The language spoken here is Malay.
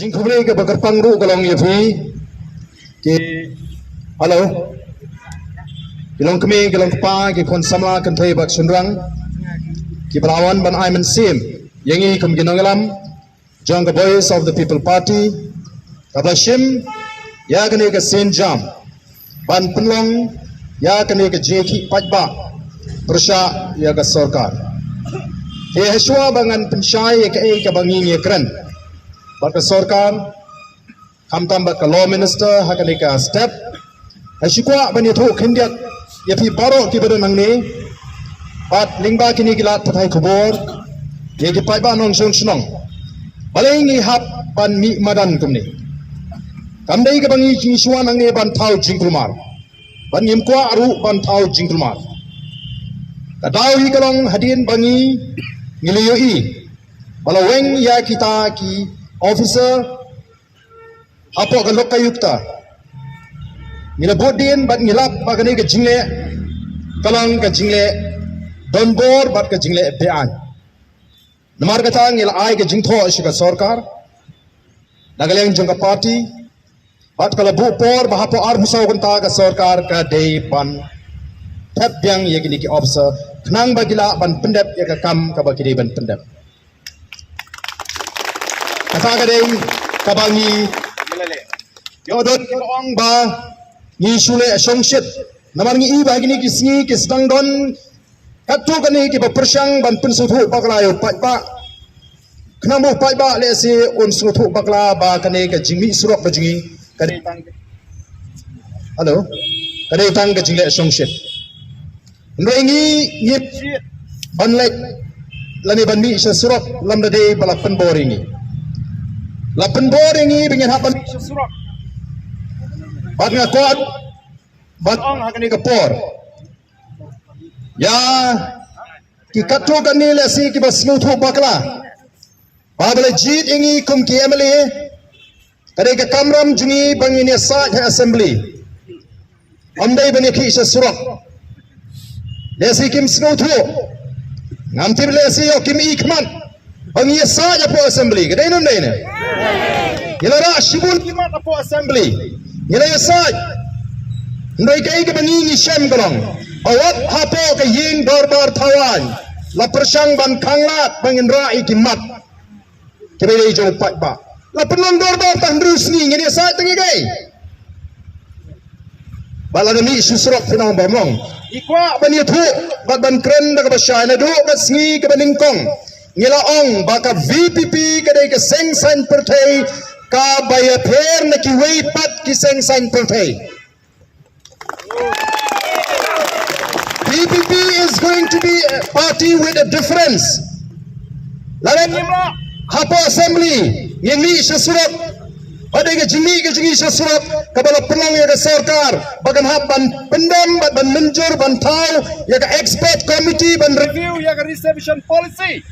jingkubri ke bakar pangru kalong yafi ke halo kilong kami kilong kepa ke kon sama kan thai bak sunrang ke belawan ban Ayman Sim yangi kum ginangalam jang the voice of the people party kabashim ya kene ke Saint Jam ban penlong ya kene ke jeki pajba persya ya ke sarkar he heswa bangan pensyai ke bangi kran bak sarkar ham tambah ke law minister hakane ka step hasikwa ban yathu khindiak yapi baro ki badan nang ni bat lingba kini gilat pathai khobor ye ki paiba nong song snong balengi hap ban mi madan kumni kamdai ka bangi ki suan nang ni ban thau jingkulmar ban yimkwa aru ban thau jingkulmar kadau hi kalong hadin bangi ngiliyoi balaweng ya kita ki officer apo galok kayukta ngila bodin bat ngilap bagani ke jingle kalang ke jingle donbor bat ke jingle bean namar kata ngila ai ke jingtho shika sarkar nagaleng jangka party bat kala bu por bahapo ar musau kanta ka sarkar ka dei ban tap yang ye gini ki officer knang bagila ban pendep ye ka kam ka bagide ban pendep kata ka dei ka bangi yodot ong ba ni sule songshit namar ngi iba gini ki sngi ki stang don katu kani ki persang ban pensuthu bakla yo pa knamu pa le se on suthu bakla ba kani ka jingmi surok ba jingi kani tang halo kani tang ka jingle songshit ndoi ngi ban lek lani ban mi se surok lam da de bala pen boringi la pen boringi bingen ha ban surok bat nga kot bat ong hakani ka por ya ki katho kani le si ki bas nu thu bakla babale jit ingi kum ki emily kare ka kamram jungi bangini sa assembly amdai bani ki sa surok le si kim snu thu ngamtir le si yo kim ikman bangi sa ja po assembly kadai nun dai ne ilara shibun kimat po assembly ngila yasaj ndoi kai ke bani ni shem galong awat hapo ke ying dorbar thawan la persang ban khanglat bangin rai kimat ke bele jo pat ba la penong dorbar tandrus ni ngini sa tengi gai bala ni susrok pinang bamong ikwa bani thu bat ban kren da ka basha na do ka sngi ke baning kong ngila ong ba ka VPP ke dai ke seng san perthai ka baya pher na ki wei pat ki seng san perthai PPP is going to be a party with a difference. Lalu hapo assembly yang ni sesurat ada ke jingi sesurat kepada penang ya ke sarkar bagan ban pendam ban menjur ban tahu ya ke expert committee ban review ya ke reservation policy